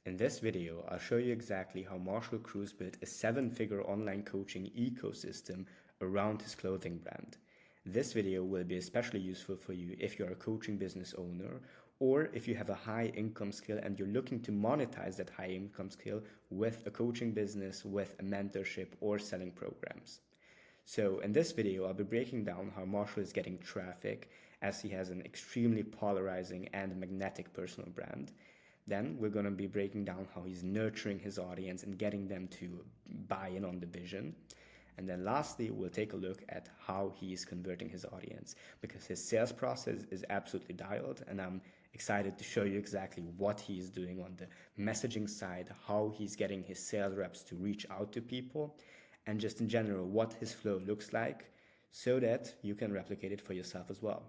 In this video, I'll show you exactly how Marshall Cruz built a 7-figure online coaching ecosystem around his clothing brand. This video will be especially useful for you if you're a coaching business owner or if you have a high income skill and you're looking to monetize that high income skill with a coaching business, with a mentorship or selling programs. So in this video, I'll be breaking down how Marshall is getting traffic as he has an extremely polarizing and magnetic personal brand. Then we're going to be breaking down how he's nurturing his audience and getting them to buy in on the vision. And then lastly, we'll take a look at how he's converting his audience, because his sales process is absolutely dialed, and I'm excited to show you exactly what he's doing on the messaging side, how he's getting his sales reps to reach out to people, and just in general what his flow looks like so that you can replicate it for yourself as well.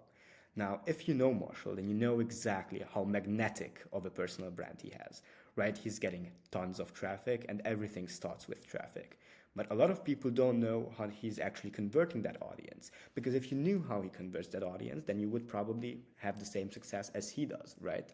Now, if you know Marshall, then you know exactly how magnetic of a personal brand he has, right? He's getting tons of traffic and everything starts with traffic. But a lot of people don't know how he's actually converting that audience, because if you knew how he converts that audience, then you would probably have the same success as he does, right?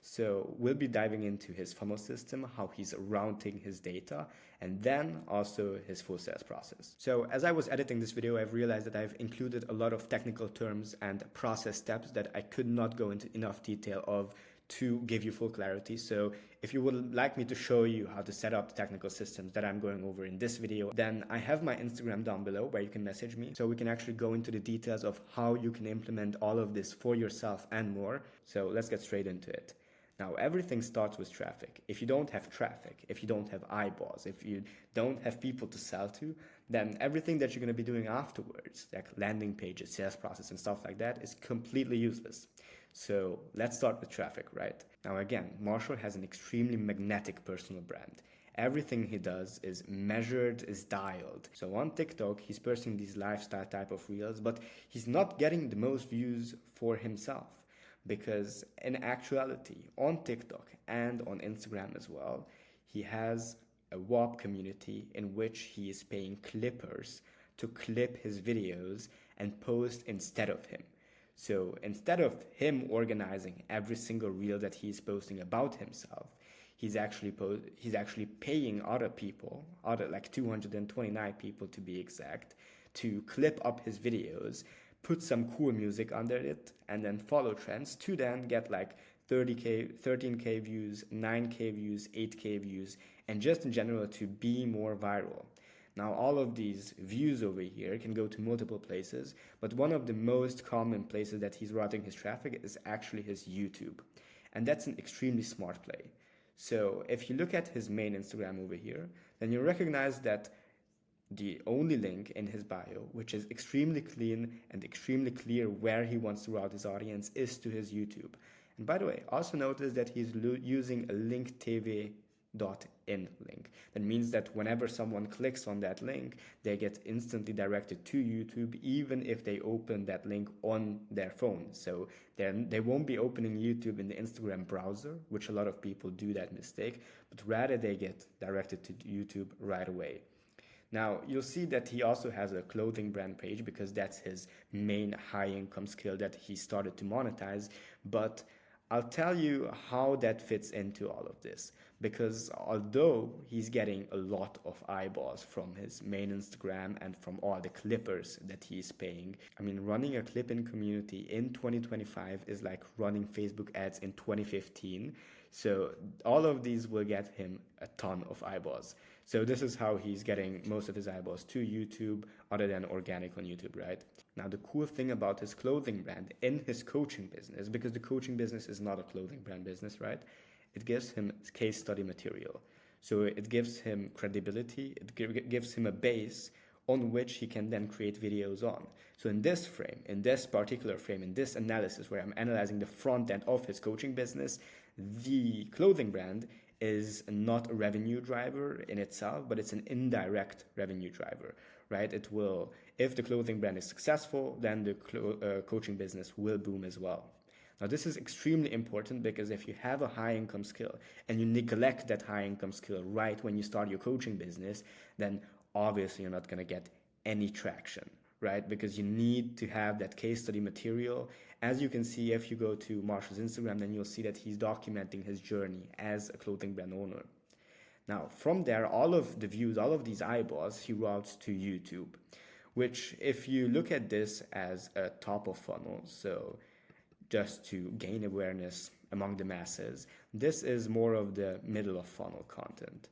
So we'll be diving into his funnel system, how he's routing his data, and then also his full sales process. So as I was editing this video, I've realized that I've included a lot of technical terms and process steps that I could not go into enough detail of to give you full clarity. So if you would like me to show you how to set up the technical systems that I'm going over in this video, then I have my Instagram down below where you can message me. So we can actually go into the details of how you can implement all of this for yourself and more. So let's get straight into it. Now, everything starts with traffic. If you don't have traffic, if you don't have eyeballs, if you don't have people to sell to, then everything that you're going to be doing afterwards, like landing pages, sales process, and stuff like that, is completely useless. So let's start with traffic, right? Now, again, Marshall has an extremely magnetic personal brand. Everything he does is measured, is dialed. So on TikTok, he's posting these lifestyle type of reels, but he's not getting the most views for himself. Because in actuality, on TikTok and on Instagram as well, he has a WAP community in which he is paying clippers to clip his videos and post instead of him. So instead of him organizing every single reel that he's posting about himself, he's actually paying other people, like 229 people to be exact, to clip up his videos, put some cool music under it, and then follow trends to then get like 30K, 13K views, 9K views, 8K views, and just in general to be more viral. Now, all of these views over here can go to multiple places, but one of the most common places that he's routing his traffic is actually his YouTube. And that's an extremely smart play. So if you look at his main Instagram over here, then you recognize that the only link in his bio, which is extremely clean and extremely clear where he wants to route his audience, is to his YouTube. And by the way, also notice that he's using a linktv.in link. That means that whenever someone clicks on that link, they get instantly directed to YouTube, even if they open that link on their phone. So they won't be opening YouTube in the Instagram browser, which a lot of people do that mistake, but rather they get directed to YouTube right away. Now, you'll see that he also has a clothing brand page because that's his main high income skill that he started to monetize. But I'll tell you how that fits into all of this, because although he's getting a lot of eyeballs from his main Instagram and from all the clippers that he's paying, I mean, running a clip-in community in 2025 is like running Facebook ads in 2015. So all of these will get him a ton of eyeballs. So this is how he's getting most of his eyeballs to YouTube, other than organic on YouTube, right? Now, the cool thing about his clothing brand in his coaching business, because the coaching business is not a clothing brand business, right? It gives him case study material. So it gives him credibility, it gives him a base on which he can then create videos on. So in this frame, in this particular frame, in this analysis where I'm analyzing the front end of his coaching business, the clothing brand is not a revenue driver in itself, but it's an indirect revenue driver, right? It will, if the clothing brand is successful, then the coaching business will boom as well. Now, this is extremely important because if you have a high income skill and you neglect that high income skill right when you start your coaching business, then obviously you're not going to get any traction, right? Because you need to have that case study material. As you can see, if you go to Marshall's Instagram, then you'll see that he's documenting his journey as a clothing brand owner. Now, from there, all of the views, all of these eyeballs, he routes to YouTube, which, if you look at this as a top of funnel, so just to gain awareness among the masses, this is more of the middle of funnel content.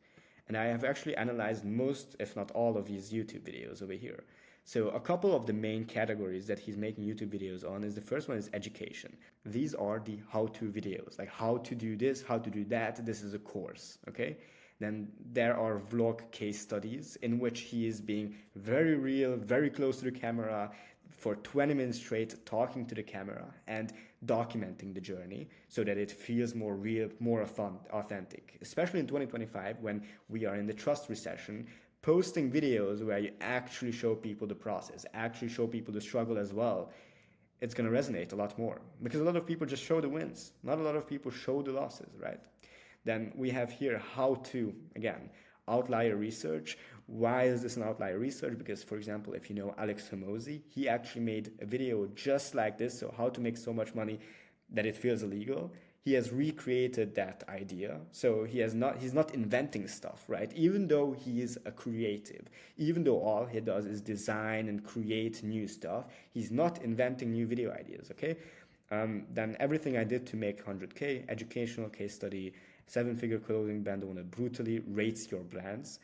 And I have actually analyzed most, if not all, of his YouTube videos over here. So a couple of the main categories that he's making YouTube videos on is, the first one is education. These are the how-to videos, like how to do this, how to do that. This is a course, okay? Then there are vlog case studies in which he is being very real, very close to the camera for 20 minutes straight, talking to the camera and documenting the journey so that it feels more real, more authentic. Especially in 2025, when we are in the trust recession, posting videos where you actually show people the process, actually show people the struggle as well, it's going to resonate a lot more, because a lot of people just show the wins. Not a lot of people show the losses, right? Then we have here how to, again, outlier research. Why is this an outlier research? Because, for example, if you know Alex Hormozi, he actually made a video just like this, so how to make so much money that it feels illegal. He has recreated that idea. So he's not inventing stuff, right? Even though he is a creative, even though all he does is design and create new stuff, he's not inventing new video ideas, okay? Then everything I did to make 100K, educational case study, 7-figure clothing brand owner brutally rates your brands,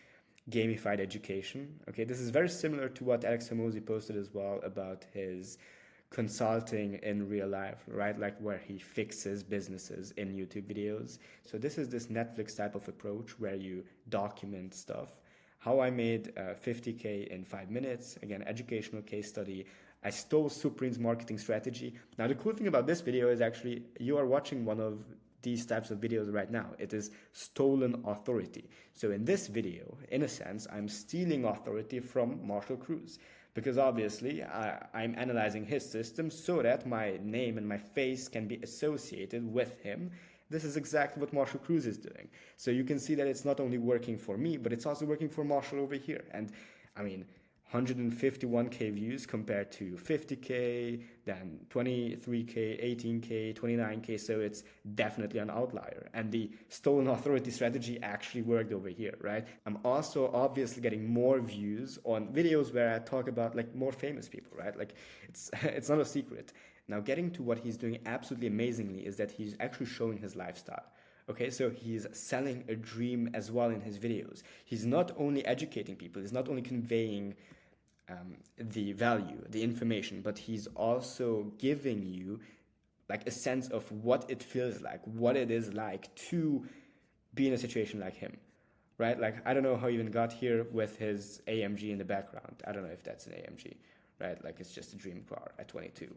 gamified education. Okay, this is very similar to what Alex Hormozi posted as well about his consulting in real life, right? Like where he fixes businesses in YouTube videos. So this is this Netflix type of approach where you document stuff. How I made 50K in 5 minutes. Again, educational case study. I stole Supreme's marketing strategy. Now, the cool thing about this video is actually you are watching one of these types of videos right now. It is stolen authority. So in this video, in a sense, I'm stealing authority from Marshall Cruz, because obviously I'm analyzing his system so that my name and my face can be associated with him. This is exactly what Marshall Cruz is doing. So you can see that it's not only working for me, but it's also working for Marshall over here. And I mean, 151K views compared to 50K, then 23K, 18K, 29K. So it's definitely an outlier. And the stolen authority strategy actually worked over here, right? I'm also obviously getting more views on videos where I talk about like more famous people, right? Like it's not a secret. Now, getting to what he's doing absolutely amazingly is that he's actually showing his lifestyle. Okay, so he's selling a dream as well in his videos. He's not only educating people, he's not only conveying the value, the information, but he's also giving you like a sense of what it feels like, what it is like to be in a situation like him, right? Like, I don't know how he even got here with his AMG in the background. I don't know if that's an AMG, right? Like, it's just a dream car at 22.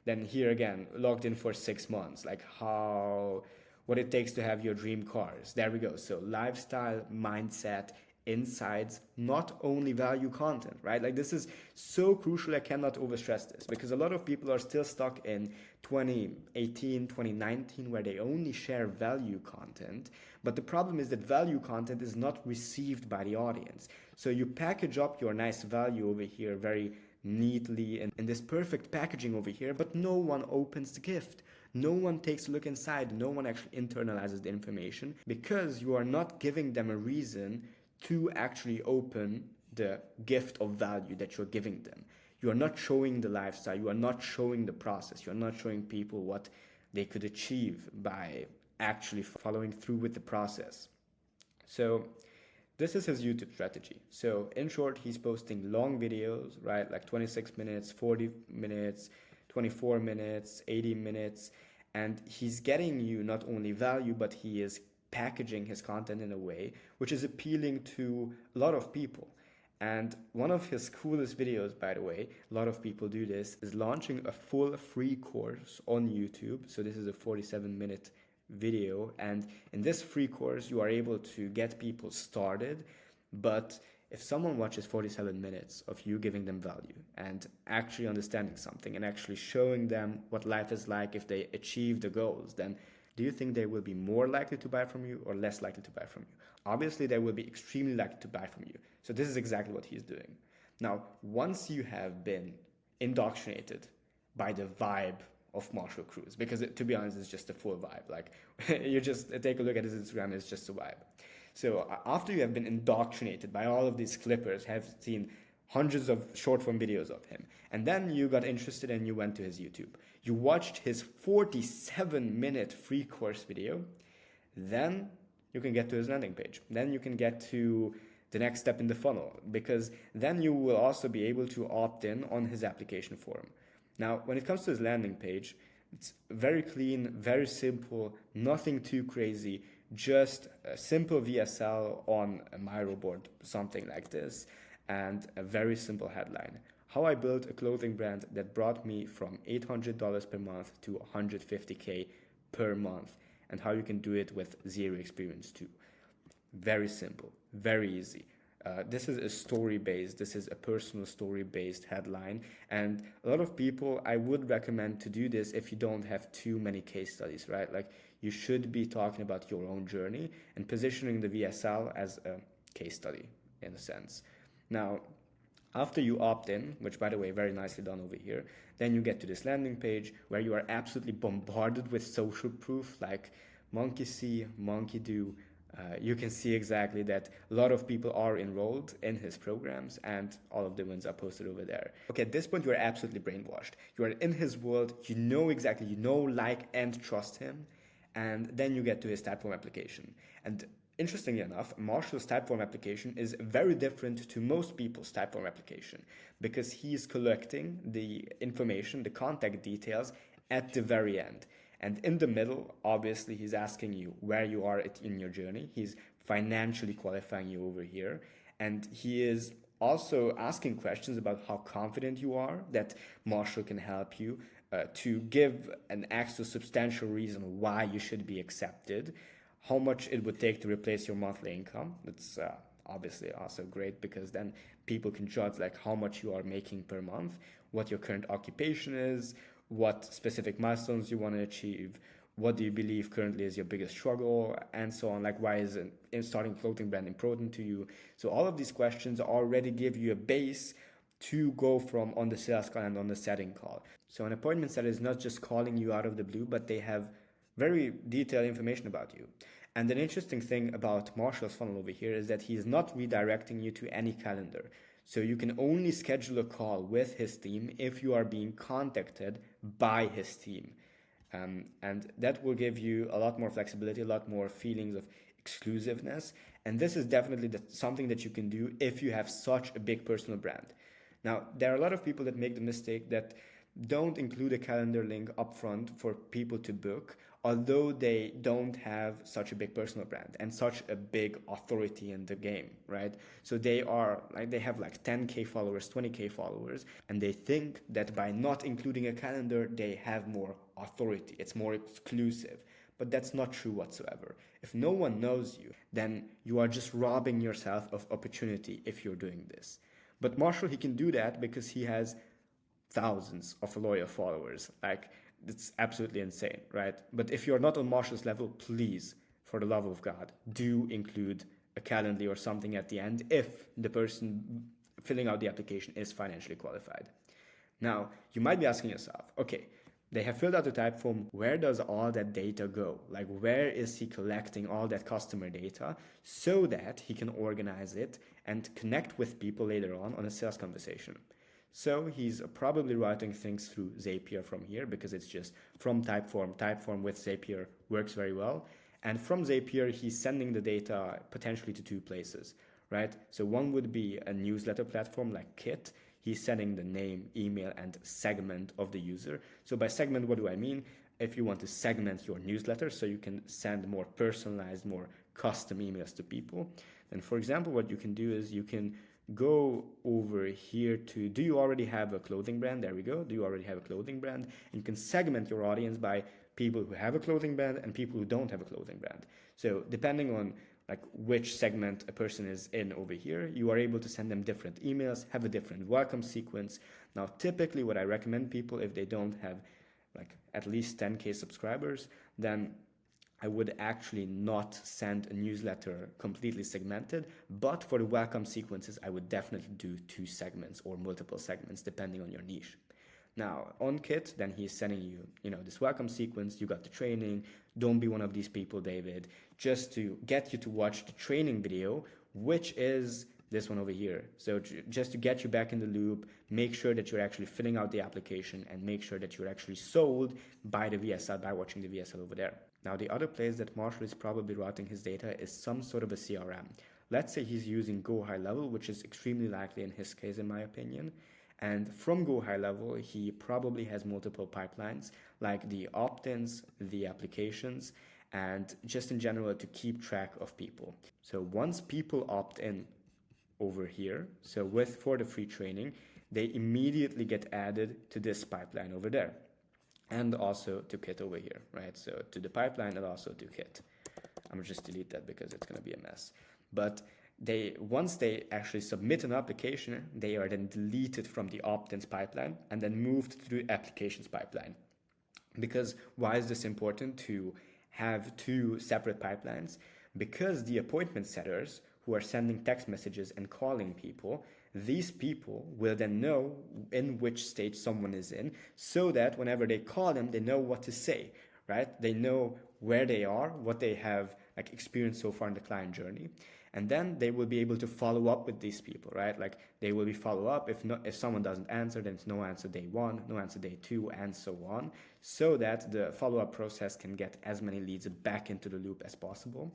Then here again, logged in for 6 months, like what it takes to have your dream cars. There we go. So lifestyle, mindset, insights, not only value content, right? Like, this is so crucial. I cannot overstress this, because a lot of people are still stuck in 2018, 2019, where they only share value content. But the problem is that value content is not received by the audience. So you package up your nice value over here very neatly and in this perfect packaging over here, but no one opens the gift. No one takes a look inside. No one actually internalizes the information, because you are not giving them a reason to actually open the gift of value that you're giving them. You are not showing the lifestyle. You are not showing the process. You are not showing people what they could achieve by actually following through with the process. So this is his YouTube strategy. So in short, he's posting long videos, right? Like 26 minutes, 40 minutes, 24 minutes, 80 minutes. And he's getting you not only value, but he is packaging his content in a way which is appealing to a lot of people. And one of his coolest videos, by the way, a lot of people do this, is launching a full free course on YouTube. So this is a 47-minute video, and in this free course you are able to get people started. But if someone watches 47 minutes of you giving them value and actually understanding something and actually showing them what life is like if they achieve the goals, then do you think they will be more likely to buy from you or less likely to buy from you? Obviously, they will be extremely likely to buy from you. So this is exactly what he's doing. Now, once you have been indoctrinated by the vibe of Marshall Cruz, because to be honest, it's just a full vibe. Like you just take a look at his Instagram, it's just a vibe. So after you have been indoctrinated by all of these clippers, have seen hundreds of short form videos of him, and then you got interested and you went to his YouTube. You watched his 47-minute free course video, then you can get to his landing page. Then you can get to the next step in the funnel, because then you will also be able to opt in on his application form. Now, when it comes to his landing page, it's very clean, very simple, nothing too crazy, just a simple VSL on a Miro board, something like this, and a very simple headline. How I built a clothing brand that brought me from $800 per month to $150K per month, and how you can do it with zero experience too. Very simple, very easy. This is a story-based, this is a personal story-based headline, and a lot of people, I would recommend to do this if you don't have too many case studies, right? Like you should be talking about your own journey and positioning the VSL as a case study in a sense. Now, after you opt in, which by the way, very nicely done over here, then you get to this landing page where you are absolutely bombarded with social proof like monkey see, monkey do. You can see exactly that a lot of people are enrolled in his programs and all of the ones are posted over there. Okay, at this point, you are absolutely brainwashed. You are in his world, you know exactly, you know, like, and trust him. And then you get to his Typeform application. And interestingly enough, Marshall's Typeform application is very different to most people's Typeform application because he's collecting the information, the contact details at the very end. And in the middle, obviously, he's asking you where you are in your journey. He's financially qualifying you over here. And he is also asking questions about how confident you are that Marshall can help you to give an extra substantial reason why you should be accepted, how much it would take to replace your monthly income. That's obviously also great because then people can judge like how much you are making per month, what your current occupation is, what specific milestones you want to achieve, what do you believe currently is your biggest struggle, and so on. Like, why is starting a clothing brand important to you? So all of these questions already give you a base to go from on the sales call and on the setting call. So an appointment setter is not just calling you out of the blue, but they have very detailed information about you. And an interesting thing about Marshall's funnel over here is that he's not redirecting you to any calendar. So you can only schedule a call with his team if you are being contacted by his team. And that will give you a lot more flexibility, a lot more feelings of exclusiveness. And this is definitely something that you can do if you have such a big personal brand. Now, there are a lot of people that make the mistake that don't include a calendar link upfront for people to book, although they don't have such a big personal brand and such a big authority in the game, right? So they have like 10K followers, 20K followers, and they think that by not including a calendar, they have more authority. It's more exclusive. But that's not true whatsoever. If no one knows you, then you are just robbing yourself of opportunity if you're doing this. But Marshall, he can do that because he has thousands of loyal followers. Like, it's absolutely insane, right? But if you're not on Marshall's level, please, for the love of God, do include a Calendly or something at the end if the person filling out the application is financially qualified. Now, you might be asking yourself, okay, they have filled out the Typeform. Where does all that data go? Like, where is he collecting all that customer data so that he can organize it and connect with people later on a sales conversation? So he's probably routing things through Zapier from here because it's just from Typeform. Typeform with Zapier works very well. And from Zapier, he's sending the data potentially to two places, right? So one would be a newsletter platform like Kit. He's sending the name, email, and segment of the user. So by segment, what do I mean? If you want to segment your newsletter so you can send more personalized, more custom emails to people, then for example, what you can do is you can go over here to, do you already have a clothing brand? There we go. Do you already have a clothing brand? And you can segment your audience by people who have a clothing brand and people who don't have a clothing brand. So depending on like which segment a person is in over here, you are able to send them different emails, have a different welcome sequence. Now, typically what I recommend people, if they don't have like at least 10K subscribers, then I would actually not send a newsletter completely segmented, but for the welcome sequences, I would definitely do 2 segments or multiple segments depending on your niche. Now, on Kit, then he's sending you, this welcome sequence. You got the training. Don't be one of these people, David. Just to get you to watch the training video, which is this one over here. So just to get you back in the loop, make sure that you're actually filling out the application and make sure that you're actually sold by the VSL, by watching the VSL over there. Now, the other place that Marshall is probably routing his data is some sort of a CRM. Let's say he's using Go High Level, which is extremely likely in his case, in my opinion. And from Go High Level, he probably has multiple pipelines, like the opt-ins, the applications, and just in general to keep track of people. So once people opt in over here, so for the free training, they immediately get added to this pipeline over there. And also to Kit over here, right? So to the pipeline and also to Kit. I'm gonna just delete that because it's gonna be a mess. But once they actually submit an application, they are then deleted from the opt-ins pipeline and then moved to the applications pipeline. Because why is this important to have 2 separate pipelines? Because the appointment setters who are sending text messages and calling people, these people will then know in which stage someone is in, so that whenever they call them, they know what to say, right? They know where they are, what they have experienced so far in the client journey. And then they will be able to follow up with these people, right? Like they will be follow up. If someone doesn't answer, then it's no answer day 1, no answer day 2, and so on, so that the follow-up process can get as many leads back into the loop as possible.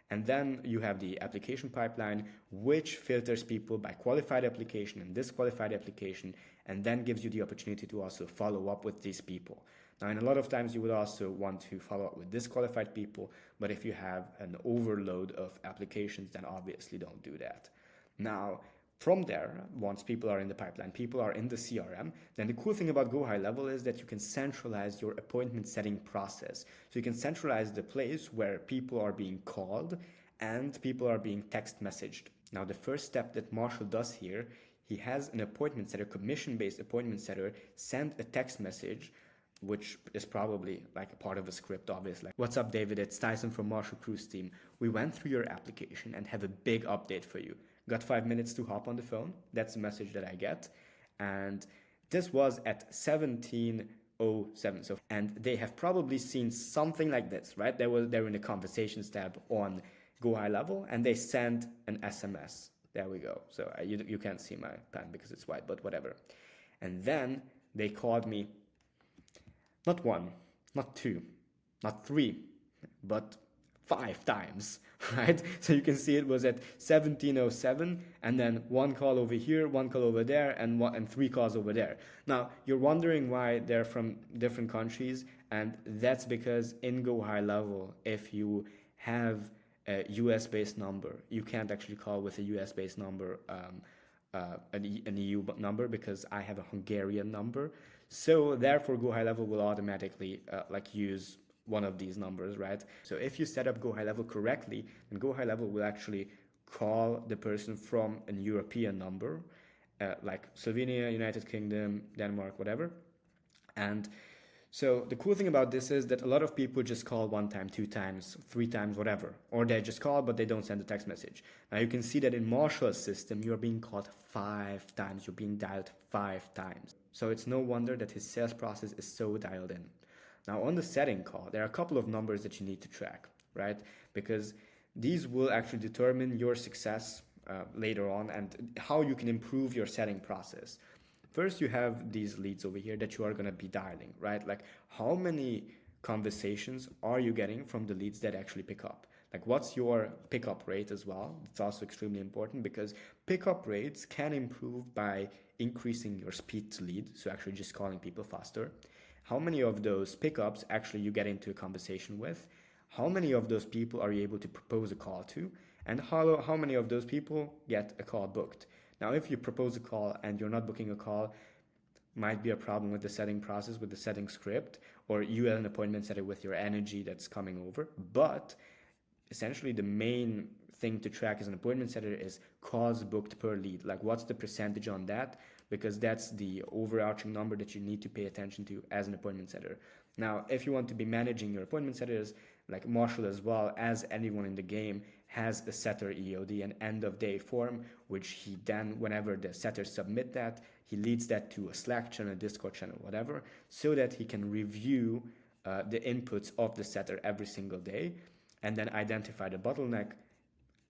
And then you have the application pipeline, which filters people by qualified application and disqualified application, and then gives you the opportunity to also follow up with these people. Now, in a lot of times you would also want to follow up with disqualified people, but if you have an overload of applications, then obviously don't do that. Now, from there, once people are in the pipeline, people are in the CRM, then the cool thing about Go High Level is that you can centralize your appointment setting process. So you can centralize the place where people are being called and people are being text messaged. Now, the first step that Marshall does here, he has an appointment setter, commission-based appointment setter, send a text message, which is probably like a part of a script, obviously. What's up, David? It's Tyson from Marshall Cruise Team. We went through your application and have a big update for you. Got 5 minutes to hop on the phone? That's the message that I get. And this was at 17:07. So, and they have probably seen something like this, right? They're in the conversations tab on Go High Level, and they sent an SMS. There we go. So you can't see my pen because it's white, but whatever. And then they called me not 1, not 2, not 3, but 5 times, right? So you can see it was at 17:07, and then 1 call over here, 1 call over there, and 3 calls over there. Now, you're wondering why they're from different countries, and that's because in Go High Level, if you have a US-based number, you can't actually call with a US-based number, an EU number, because I have a Hungarian number. So therefore, Go High Level will automatically use one of these numbers, right? So if you set up Go High Level correctly, then Go High Level will actually call the person from an European number, like Slovenia, United Kingdom, Denmark, whatever. And so the cool thing about this is that a lot of people just call 1 time, 2 times, 3 times, whatever. Or they just call, but they don't send a text message. Now you can see that in Marshall's system, you're being called 5 times. You're being dialed 5 times. So it's no wonder that his sales process is so dialed in. Now on the setting call, there are a couple of numbers that you need to track, right? Because these will actually determine your success later on and how you can improve your setting process. First, you have these leads over here that you are going to be dialing, right? Like how many conversations are you getting from the leads that actually pick up? Like what's your pickup rate as well? It's also extremely important because pickup rates can improve by increasing your speed to lead. So actually just calling people faster. How many of those pickups actually you get into a conversation with? How many of those people are you able to propose a call to? And how many of those people get a call booked? Now, if you propose a call and you're not booking a call, might be a problem with the setting process, with the setting script, or you have an appointment setter with your energy that's coming over. But essentially the main thing to track as an appointment setter is calls booked per lead. Like what's the percentage on that? Because that's the overarching number that you need to pay attention to as an appointment setter. Now, if you want to be managing your appointment setters, Like Marshall as well, as anyone in the game, has a setter EOD, an end of day form, which he then, whenever the setters submit that, he leads that to a Slack channel, Discord channel, whatever, so that he can review the inputs of the setter every single day and then identify the bottleneck,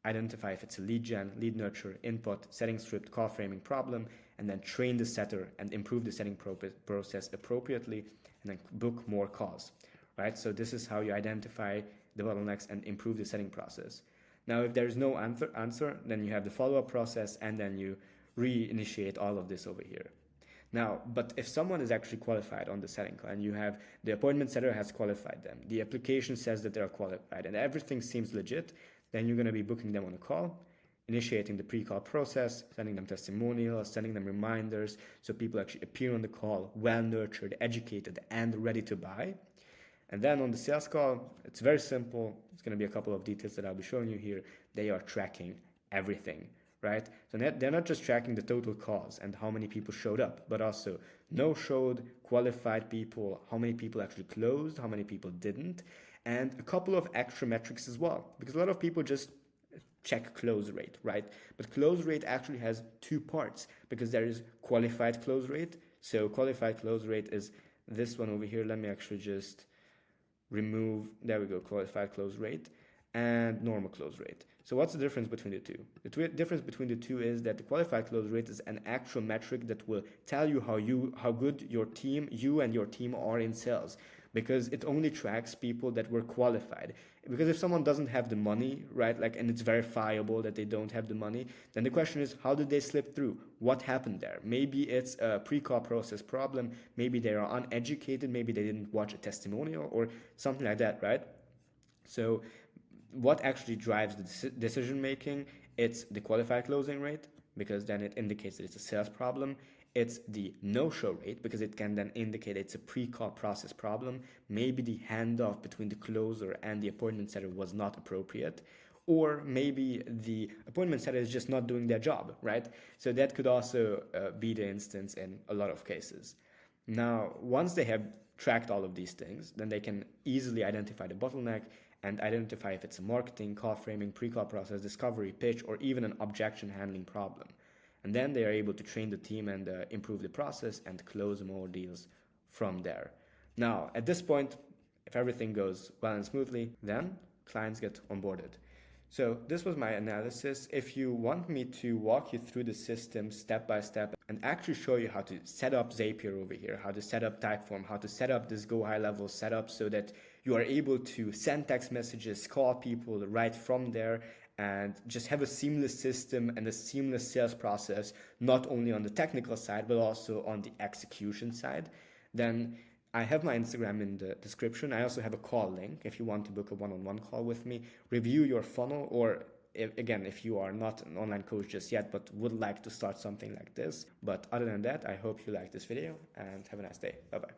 identify if it's a lead gen, lead nurture, input, setting script, call framing problem, and then train the setter and improve the setting process appropriately, and then book more calls, right? So this is how you identify the bottlenecks and improve the setting process. Now, if there's no answer, then you have the follow-up process, and then you reinitiate all of this over here. Now, but if someone is actually qualified on the setting call and you have the appointment setter has qualified them, the application says that they're qualified and everything seems legit, then you're going to be booking them on a call, initiating the pre-call process, sending them testimonials, sending them reminders so people actually appear on the call well nurtured, educated, and ready to buy. And then on the sales call, it's very simple. It's going to be a couple of details that I'll be showing you here. They are tracking everything, right? So they're not just tracking the total calls and how many people showed up, but also no-showed, qualified people, how many people actually closed, how many people didn't, and a couple of extra metrics as well, because a lot of people just check close rate, right? But close rate actually has two parts, because there is qualified close rate. So qualified close rate is this one over here. Let me actually just remove, there we go, qualified close rate and normal close rate. So what's the difference between the two? The difference between the two is that the qualified close rate is an actual metric that will tell you how good you and your team are in sales, because it only tracks people that were qualified. Because if someone doesn't have the money, right, like, and it's verifiable that they don't have the money, then the question is, how did they slip through? What happened there? Maybe it's a pre-call process problem. Maybe they are uneducated. Maybe they didn't watch a testimonial or something like that, right? So what actually drives the decision making? It's the qualified closing rate, because then it indicates that it's a sales problem. It's the no-show rate, because it can then indicate it's a pre-call process problem. Maybe the handoff between the closer and the appointment setter was not appropriate, or maybe the appointment setter is just not doing their job, right? So that could also be the instance in a lot of cases. Now, once they have tracked all of these things, then they can easily identify the bottleneck and identify if it's a marketing, call framing, pre-call process, discovery, pitch, or even an objection handling problem. And then they are able to train the team and improve the process and close more deals from there. Now, at this point, if everything goes well and smoothly, then clients get onboarded. So this was my analysis. If you want me to walk you through the system step by step and actually show you how to set up Zapier over here, how to set up Typeform, how to set up this Go High Level setup so that you are able to send text messages, call people right from there, and just have a seamless system and a seamless sales process, not only on the technical side, but also on the execution side, then I have my Instagram in the description. I also have a call link if you want to book a one-on-one call with me, review your funnel, or if you are not an online coach just yet, but would like to start something like this. But other than that, I hope you like this video and have a nice day. Bye-bye.